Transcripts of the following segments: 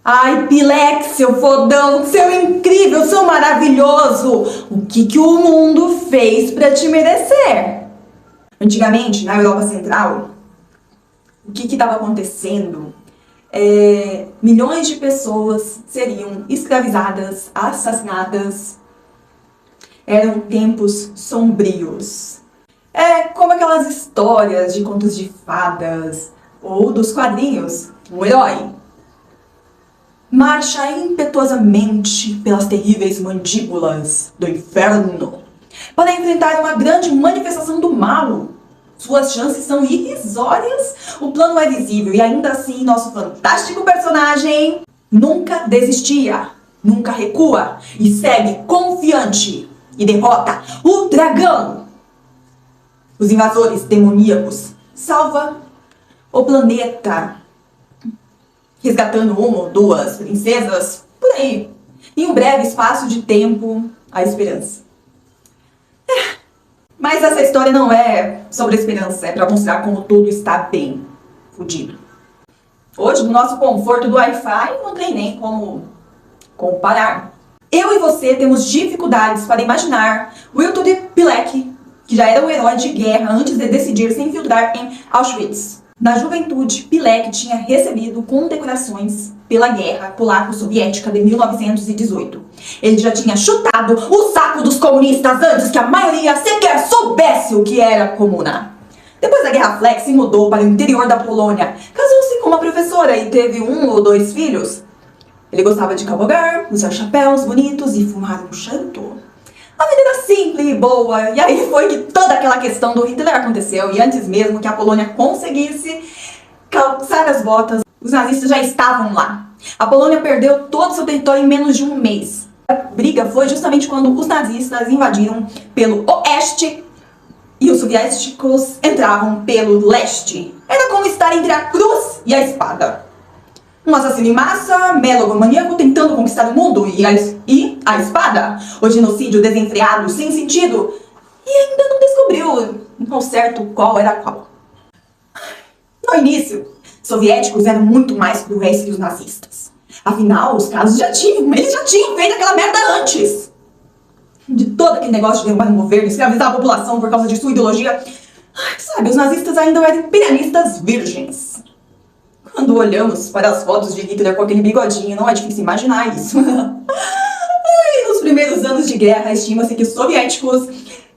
Ai, Pileque, seu fodão, seu incrível, seu maravilhoso! O que o mundo fez pra te merecer? Antigamente, na Europa Central, o que estava acontecendo? Milhões de pessoas seriam escravizadas, assassinadas. Eram tempos sombrios. É como aquelas histórias de contos de fadas ou dos quadrinhos. Um herói marcha impetuosamente pelas terríveis mandíbulas do inferno para enfrentar uma grande manifestação do mal. Suas chances são irrisórias, o plano é visível e ainda assim nosso fantástico personagem nunca desistia, nunca recua e segue confiante e derrota o dragão. Os invasores demoníacos salva o planeta, resgatando uma ou duas princesas por aí. Em um breve espaço de tempo, a esperança. Mas essa história não é sobre a esperança, é para mostrar como tudo está bem fudido. Hoje, no nosso conforto do Wi-Fi, não tem nem como comparar. Eu e você temos dificuldades para imaginar Witold Pilek, que já era um herói de guerra antes de decidir se infiltrar em Auschwitz. Na juventude, Pilek tinha recebido condecorações pela guerra polaco-soviética de 1918. Ele já tinha chutado o saco dos comunistas antes que a maioria sequer soubesse o que era comuna. Depois da Guerra Flex, se mudou para o interior da Polônia, casou-se com uma professora e teve 1 ou 2 filhos. Ele gostava de cavalgar, usar chapéus bonitos e fumar um charuto. A vida era simples e boa, e aí foi que toda aquela questão do Hitler aconteceu, e antes mesmo que a Polônia conseguisse calçar as botas, os nazistas já estavam lá. A Polônia perdeu todo o seu território em menos de um mês. A briga foi justamente quando os nazistas invadiram pelo oeste e os soviéticos entravam pelo leste. Era como estar entre a cruz e a espada. Um assassino em massa, megalomaníaco tentando conquistar o mundo e a espada. O genocídio desenfreado, sem sentido. E ainda não descobriu ao certo qual era qual. No início, os soviéticos eram muito mais cruéis que os nazistas. Afinal, os casos eles já tinham feito aquela merda antes. De todo aquele negócio de derrubar um governo, escravizar a população por causa de sua ideologia. Sabe, os nazistas ainda eram imperialistas virgens. Quando olhamos para as fotos de Hitler com aquele bigodinho, não é difícil imaginar isso. Nos primeiros anos de guerra, estima-se que os soviéticos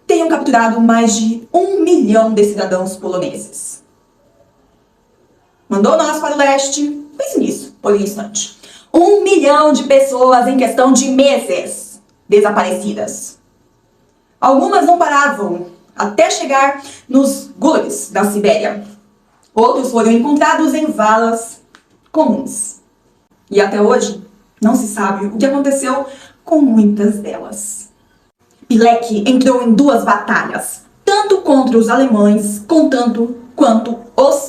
tenham capturado mais de 1 milhão de cidadãos poloneses. Mandou nós para o leste, pense nisso, por um instante. 1 milhão de pessoas em questão de meses desaparecidas. Algumas não paravam até chegar nos gulags da Sibéria. Outros foram encontrados em valas comuns. E até hoje, não se sabe o que aconteceu com muitas delas. Pilek entrou em 2 batalhas, tanto contra os alemães, quanto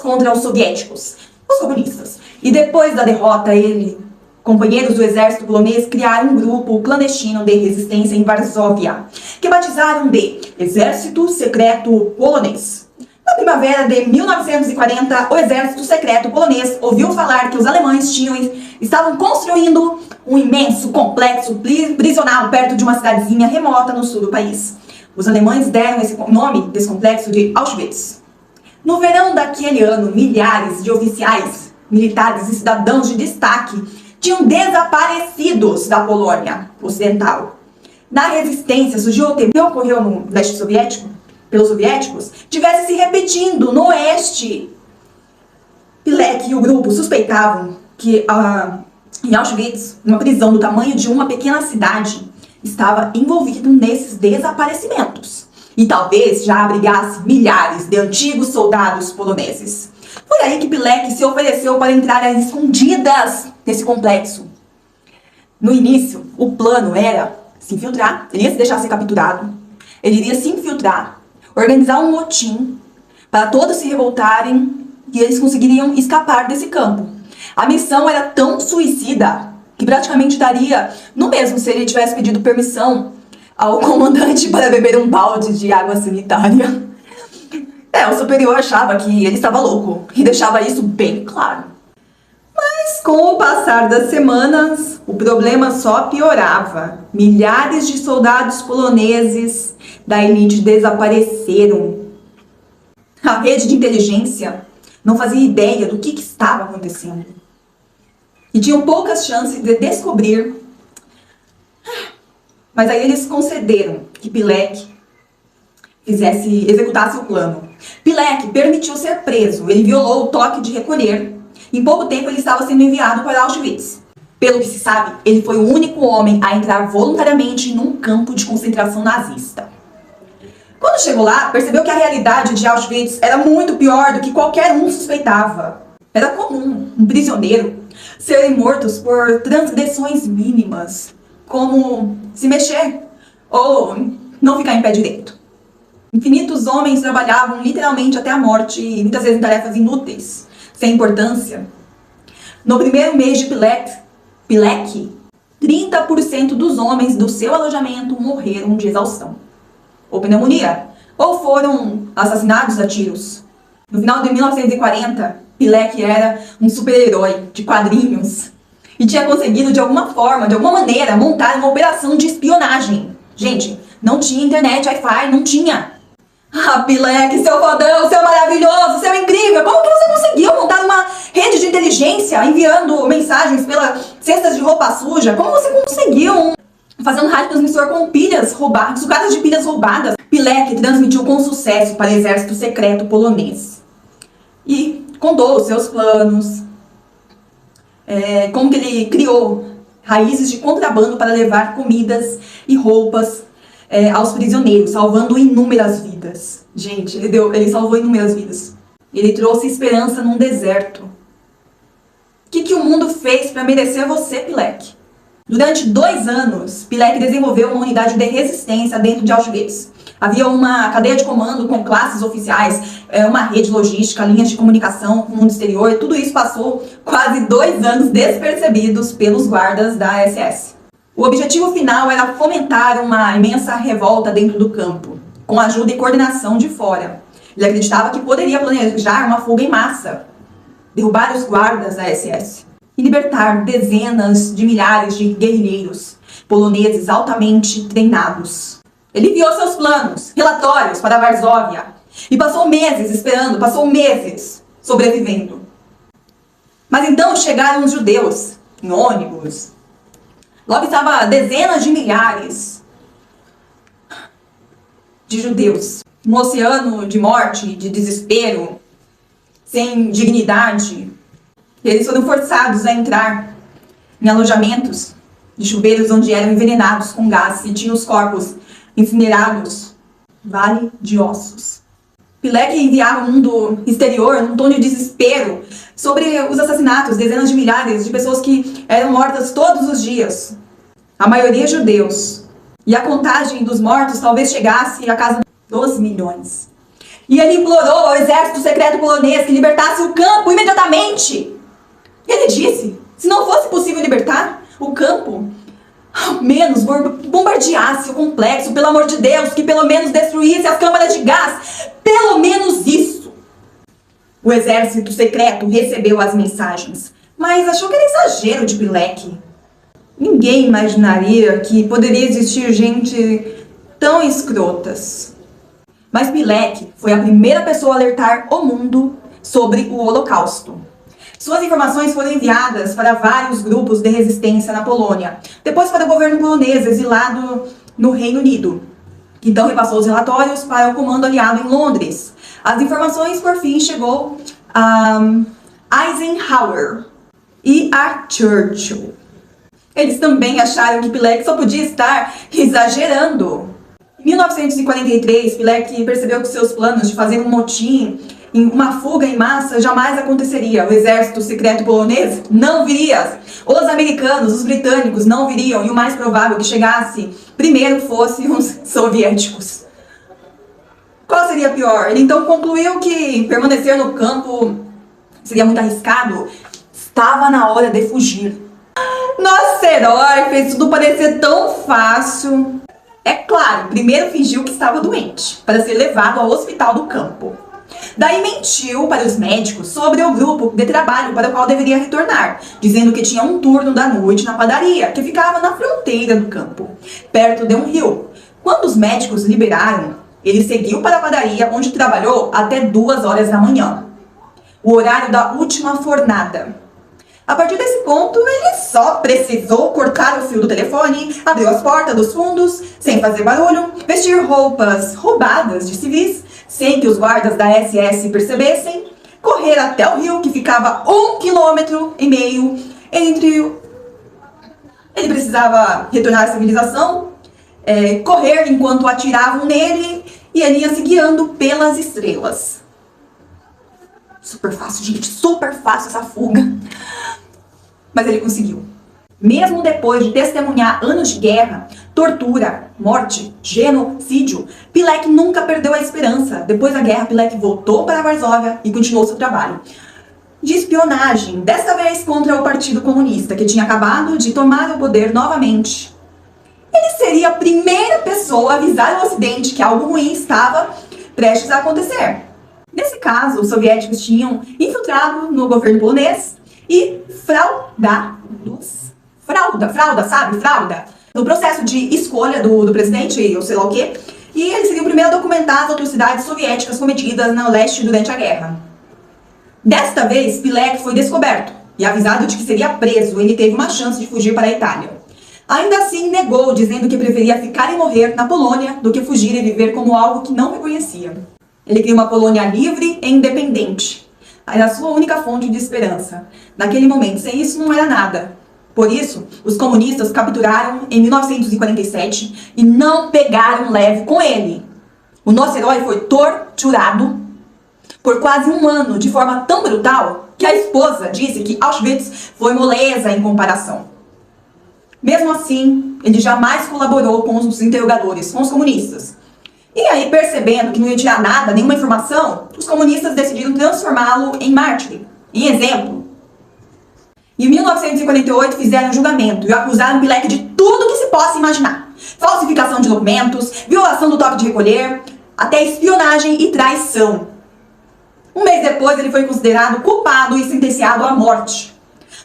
contra os soviéticos, os comunistas. E depois da derrota, ele, companheiros do exército polonês, criaram um grupo clandestino de resistência em Varsóvia, que batizaram de Exército Secreto Polonês. Na primavera de 1940, o exército secreto polonês ouviu falar que os alemães estavam construindo um imenso complexo prisional perto de uma cidadezinha remota no sul do país. Os alemães deram esse nome desse complexo de Auschwitz. No verão daquele ano, milhares de oficiais, militares e cidadãos de destaque tinham desaparecidos da Polônia Ocidental. Na resistência, surgiu o temor que ocorreu no leste soviético, pelos soviéticos, tivesse se repetindo no oeste. Pilek e o grupo suspeitavam que em Auschwitz, uma prisão do tamanho de uma pequena cidade, estava envolvido nesses desaparecimentos. E talvez já abrigasse milhares de antigos soldados poloneses. Foi aí que Pilek se ofereceu para entrar às escondidas nesse complexo. No início, o plano era se infiltrar, ele ia se deixar ser capturado, ele iria se infiltrar, organizar um motim para todos se revoltarem e eles conseguiriam escapar desse campo. A missão era tão suicida que praticamente daria no mesmo se ele tivesse pedido permissão ao comandante para beber um balde de água sanitária. O superior achava que ele estava louco e deixava isso bem claro. Mas com o passar das semanas, o problema só piorava. Milhares de soldados poloneses da elite desapareceram. A rede de inteligência não fazia ideia do que estava acontecendo. E tinham poucas chances de descobrir. Mas aí eles concederam que Pilek executasse o plano. Pilek permitiu ser preso. Ele violou o toque de recolher. Em pouco tempo ele estava sendo enviado para Auschwitz. Pelo que se sabe, ele foi o único homem a entrar voluntariamente num campo de concentração nazista. Quando chegou lá, percebeu que a realidade de Auschwitz era muito pior do que qualquer um suspeitava. Era comum um prisioneiro serem mortos por transgressões mínimas, como se mexer ou não ficar em pé direito. Infinitos homens trabalhavam literalmente até a morte, e muitas vezes em tarefas inúteis, sem importância. No primeiro mês de Pilek, 30% dos homens do seu alojamento morreram de exaustão, ou pneumonia, ou foram assassinados a tiros. No final de 1940, Pilek era um super-herói de quadrinhos e tinha conseguido de alguma forma, de alguma maneira, montar uma operação de espionagem. Gente, não tinha internet, Wi-Fi, não tinha. Ah, Pilek, seu fodão, seu maravilhoso, seu incrível, como que você conseguiu montar uma rede de inteligência enviando mensagens pelas cestas de roupa suja? Como você conseguiu fazer um rádio transmissor com pilhas roubadas, sucatas de pilhas roubadas? Pilek transmitiu com sucesso para o exército secreto polonês e contou os seus planos, como que ele criou raízes de contrabando para levar comidas e roupas aos prisioneiros, salvando inúmeras vidas. Gente, ele salvou inúmeras vidas. Ele trouxe esperança num deserto. O que o mundo fez para merecer você, Pilek? Durante 2 anos, Pilek desenvolveu uma unidade de resistência dentro de Auschwitz. Havia uma cadeia de comando com classes oficiais, uma rede logística, linhas de comunicação com o mundo exterior. Tudo isso passou quase 2 anos despercebidos pelos guardas da SS. O objetivo final era fomentar uma imensa revolta dentro do campo, com ajuda e coordenação de fora. Ele acreditava que poderia planejar uma fuga em massa, derrubar os guardas da SS e libertar dezenas de milhares de guerrilheiros poloneses altamente treinados. Ele enviou seus planos, relatórios para Varsóvia e passou meses esperando, passou meses sobrevivendo. Mas então chegaram os judeus em ônibus. Logo estava dezenas de milhares de judeus. Um oceano de morte, de desespero, sem dignidade. E eles foram forçados a entrar em alojamentos de chuveiros onde eram envenenados com gás e tinham os corpos incinerados. Vale de ossos. Pilek enviava ao mundo exterior num tom de desespero sobre os assassinatos, dezenas de milhares de pessoas que eram mortas todos os dias. A maioria judeus. E a contagem dos mortos talvez chegasse à casa dos milhões. E ele implorou ao exército secreto polonês que libertasse o campo imediatamente. Ele disse, se não fosse possível libertar o campo, ao menos bombardeasse o complexo, pelo amor de Deus, que pelo menos destruísse as câmaras de gás. Pelo menos isso. O exército secreto recebeu as mensagens, mas achou que era exagero de Pilek. Ninguém imaginaria que poderia existir gente tão escrotas. Mas Pilek foi a primeira pessoa a alertar o mundo sobre o Holocausto. Suas informações foram enviadas para vários grupos de resistência na Polônia, depois para o governo polonês exilado no Reino Unido, que então repassou os relatórios para o comando aliado em Londres. As informações, por fim, chegou a Eisenhower e a Churchill. Eles também acharam que Pilek só podia estar exagerando. Em 1943, Pilek percebeu que seus planos de fazer um motim, uma fuga em massa, jamais aconteceria. O exército secreto polonês não viria. Os americanos, os britânicos não viriam. E o mais provável que chegasse primeiro fossem os soviéticos. Qual seria pior? Ele então concluiu que permanecer no campo seria muito arriscado. Estava na hora de fugir. Nosso herói fez tudo parecer tão fácil. É claro, primeiro fingiu que estava doente, para ser levado ao hospital do campo. Daí mentiu para os médicos sobre o grupo de trabalho para o qual deveria retornar, dizendo que tinha um turno da noite na padaria, que ficava na fronteira do campo, perto de um rio. Quando os médicos liberaram, ele seguiu para a padaria, onde trabalhou até 2 horas da manhã, o horário da última fornada. A partir desse ponto, ele só precisou cortar o fio do telefone, abrir as portas dos fundos, sem fazer barulho, vestir roupas roubadas de civis, sem que os guardas da SS percebessem, correr até o rio, que ficava 1,5 km entre... Ele precisava retornar à civilização, correr enquanto atiravam nele, e ele ia se guiando pelas estrelas. Super fácil, gente, super fácil essa fuga. Mas ele conseguiu. Mesmo depois de testemunhar anos de guerra, tortura, morte, genocídio, Pílek nunca perdeu a esperança. Depois da guerra, Pílek voltou para Varsóvia e continuou seu trabalho de espionagem, desta vez contra o Partido Comunista, que tinha acabado de tomar o poder novamente. Ele seria a primeira pessoa a avisar o Ocidente que algo ruim estava prestes a acontecer. Nesse caso, os soviéticos tinham infiltrado no governo polonês e frauda, no processo de escolha do presidente, ou sei lá o quê, e ele seria o primeiro a documentar as atrocidades soviéticas cometidas no leste durante a guerra. Desta vez, Pílek foi descoberto e avisado de que seria preso, ele teve uma chance de fugir para a Itália. Ainda assim, negou, dizendo que preferia ficar e morrer na Polônia do que fugir e viver como algo que não reconhecia. Ele queria uma Polônia livre e independente. Era a sua única fonte de esperança. Naquele momento, sem isso não era nada. Por isso, os comunistas capturaram em 1947 e não pegaram leve com ele. O nosso herói foi torturado por quase 1 ano, de forma tão brutal que a esposa disse que Auschwitz foi moleza em comparação. Mesmo assim, ele jamais colaborou com os interrogadores, com os comunistas. E aí, percebendo que não ia tirar nada, nenhuma informação, os comunistas decidiram transformá-lo em mártir, em exemplo. Em 1948, fizeram um julgamento e acusaram Pílek de tudo que se possa imaginar. Falsificação de documentos, violação do toque de recolher, até espionagem e traição. 1 mês depois, ele foi considerado culpado e sentenciado à morte.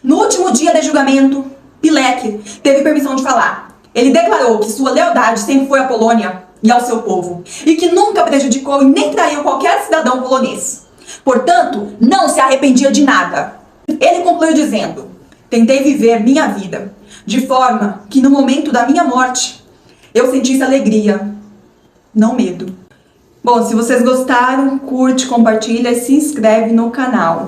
No último dia de julgamento, Pílek teve permissão de falar. Ele declarou que sua lealdade sempre foi à Polônia e ao seu povo, e que nunca prejudicou e nem traiu qualquer cidadão polonês. Portanto, não se arrependia de nada. Ele concluiu dizendo: tentei viver minha vida de forma que no momento da minha morte eu sentisse alegria, não medo. Bom, se vocês gostaram, curte, compartilha e se inscreve no canal.